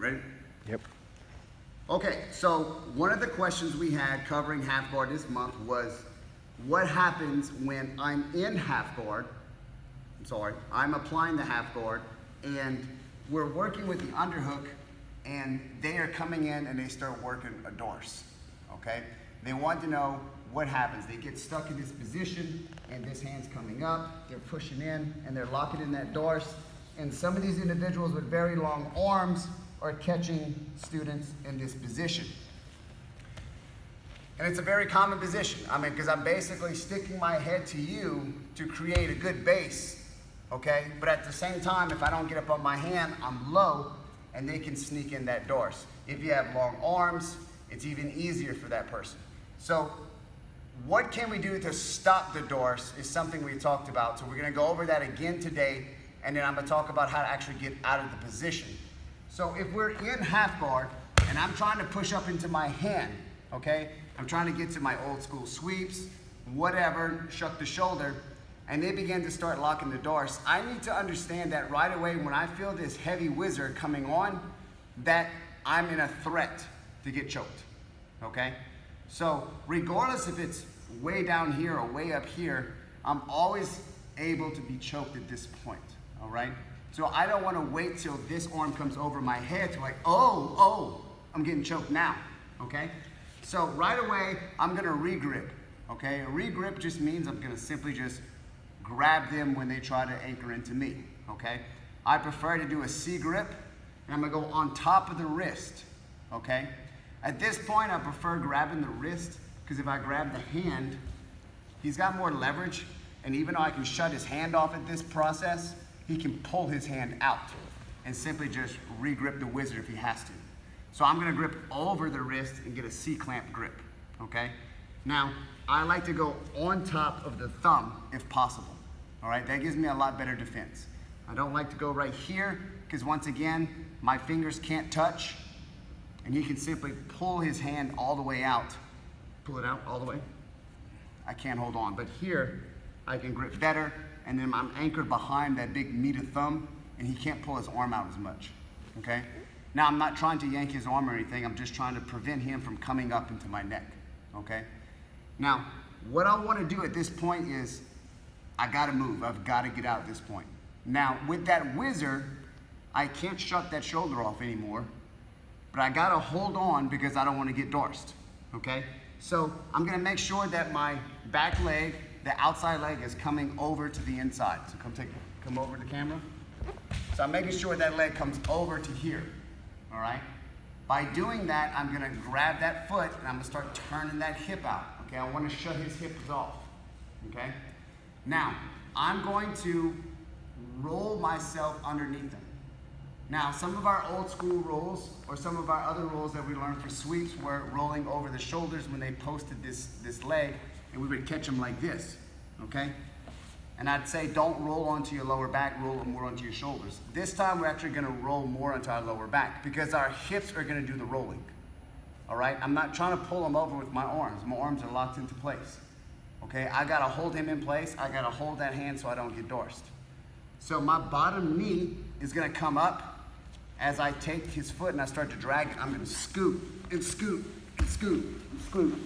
Ready? Yep. Okay, so one of the questions we had covering half guard this month was, what happens when I'm in half guard? I'm applying the half guard, and we're working with the underhook, and they are coming in and they start working a Darce, okay? They want to know what happens. They get stuck in this position, and this hand's coming up, they're pushing in, and they're locking in that Darce, and some of these individuals with very long arms are catching students in this position. And it's a very common position. I mean, because I'm basically sticking my head to you to create a good base, okay? But at the same time, if I don't get up on my hand, I'm low, and they can sneak in that Darce. If you have long arms, it's even easier for that person. So what can we do to stop the Darce is something we talked about. So we're gonna go over that again today, and then I'm gonna talk about how to actually get out of the position. So if we're in half guard, and I'm trying to push up into my hand, okay? I'm trying to get to my old school sweeps, whatever, shuck the shoulder, and they begin to start locking the Darce. I need to understand that right away when I feel this heavy wizard coming on, that I'm in a threat to get choked, okay? So regardless if it's way down here or way up here, I'm always able to be choked at this point, all right? So I don't want to wait till this arm comes over my head to like, oh, I'm getting choked now, okay? So right away, I'm gonna regrip, okay? A regrip just means I'm gonna simply just grab them when they try to anchor into me, okay? I prefer to do a C grip, and I'm gonna go on top of the wrist, okay? At this point, I prefer grabbing the wrist, because if I grab the hand, he's got more leverage, and even though I can shut his hand off at this process, he can pull his hand out and simply just re-grip the wizard if he has to. So I'm gonna grip over the wrist and get a C-clamp grip, okay? Now, I like to go on top of the thumb if possible, all right? That gives me a lot better defense. I don't like to go right here, because once again, my fingers can't touch, and he can simply pull his hand all the way out. Pull it out all the way. I can't hold on, but here, I can grip better, and then I'm anchored behind that big meat of thumb, and he can't pull his arm out as much, okay? Now, I'm not trying to yank his arm or anything, I'm just trying to prevent him from coming up into my neck, okay? Now, what I want to do at this point is, I gotta move, I've gotta get out at this point. Now, with that wizard, I can't shut that shoulder off anymore, but I gotta hold on because I don't want to get Darced, okay? So, I'm gonna make sure that my back leg, the outside leg is coming over to the inside. So come over to the camera. So I'm making sure that leg comes over to here, all right? By doing that, I'm gonna grab that foot and I'm gonna start turning that hip out, okay? I wanna shut his hips off, okay? Now, I'm going to roll myself underneath him. Now, some of our old school rolls or some of our other rolls that we learned for sweeps were rolling over the shoulders when they posted this leg, and we would catch them like this, okay? And I'd say don't roll onto your lower back, roll more onto your shoulders. This time we're actually gonna roll more onto our lower back because our hips are gonna do the rolling, all right? I'm not trying to pull them over with my arms. My arms are locked into place, okay? I gotta hold him in place. I gotta hold that hand so I don't get Darced. So my bottom knee is gonna come up as I take his foot and I start to drag it. I'm gonna scoot and scoot and scoot and scoot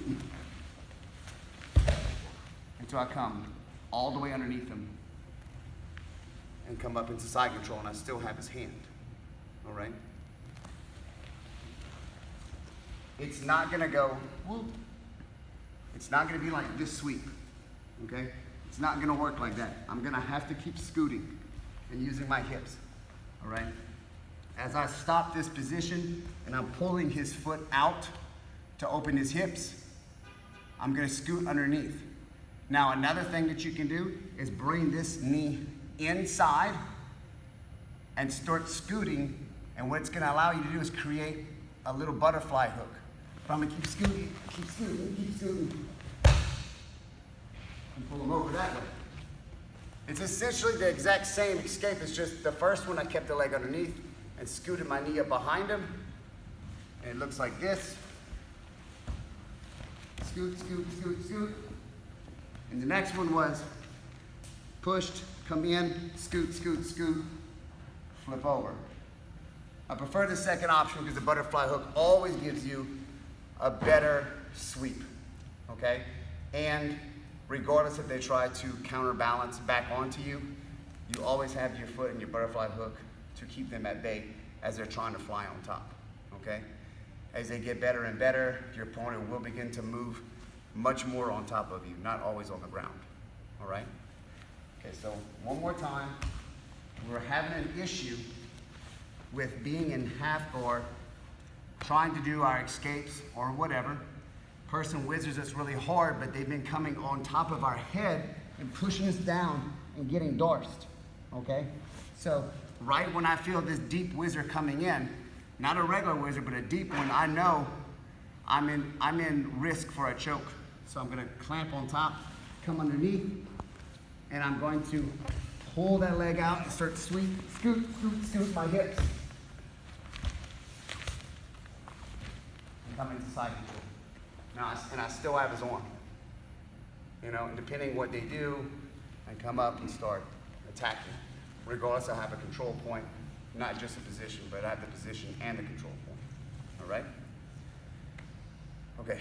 until I come all the way underneath him and come up into side control and I still have his hand, all right? It's not gonna go, whoop. It's not gonna be like this sweep, okay? It's not gonna work like that. I'm gonna have to keep scooting and using my hips, all right? As I stop this position and I'm pulling his foot out to open his hips, I'm gonna scoot underneath. Now, another thing that you can do is bring this knee inside and start scooting, and what it's gonna allow you to do is create a little butterfly hook. But I'm gonna keep scooting, keep scooting, keep scooting, and pull them over that way. It's essentially the exact same escape, it's just the first one I kept the leg underneath and scooted my knee up behind him, and it looks like this. Scoot, scoot, scoot, scoot. And the next one was pushed, come in, scoot, scoot, scoot, flip over. I prefer the second option because the butterfly hook always gives you a better sweep, okay? And regardless if they try to counterbalance back onto you, you always have your foot and your butterfly hook to keep them at bay as they're trying to fly on top, okay? As they get better and better, your opponent will begin to move much more on top of you, not always on the ground, all right? Okay, so one more time. We're having an issue with being in half guard, trying to do our escapes or whatever. Person whizzers us really hard, but they've been coming on top of our head and pushing us down and getting darced, okay? So right when I feel this deep whizzer coming in, not a regular whizzer, but a deep one, I know I'm in risk for a choke. So I'm gonna clamp on top, come underneath, and I'm going to pull that leg out and start to sweep, scoot, scoot, scoot my hips. And come into side control. Now, I still have his arm. You know, depending what they do, I come up and start attacking. Regardless, I have a control point, not just a position, but I have the position and the control point. All right? Okay.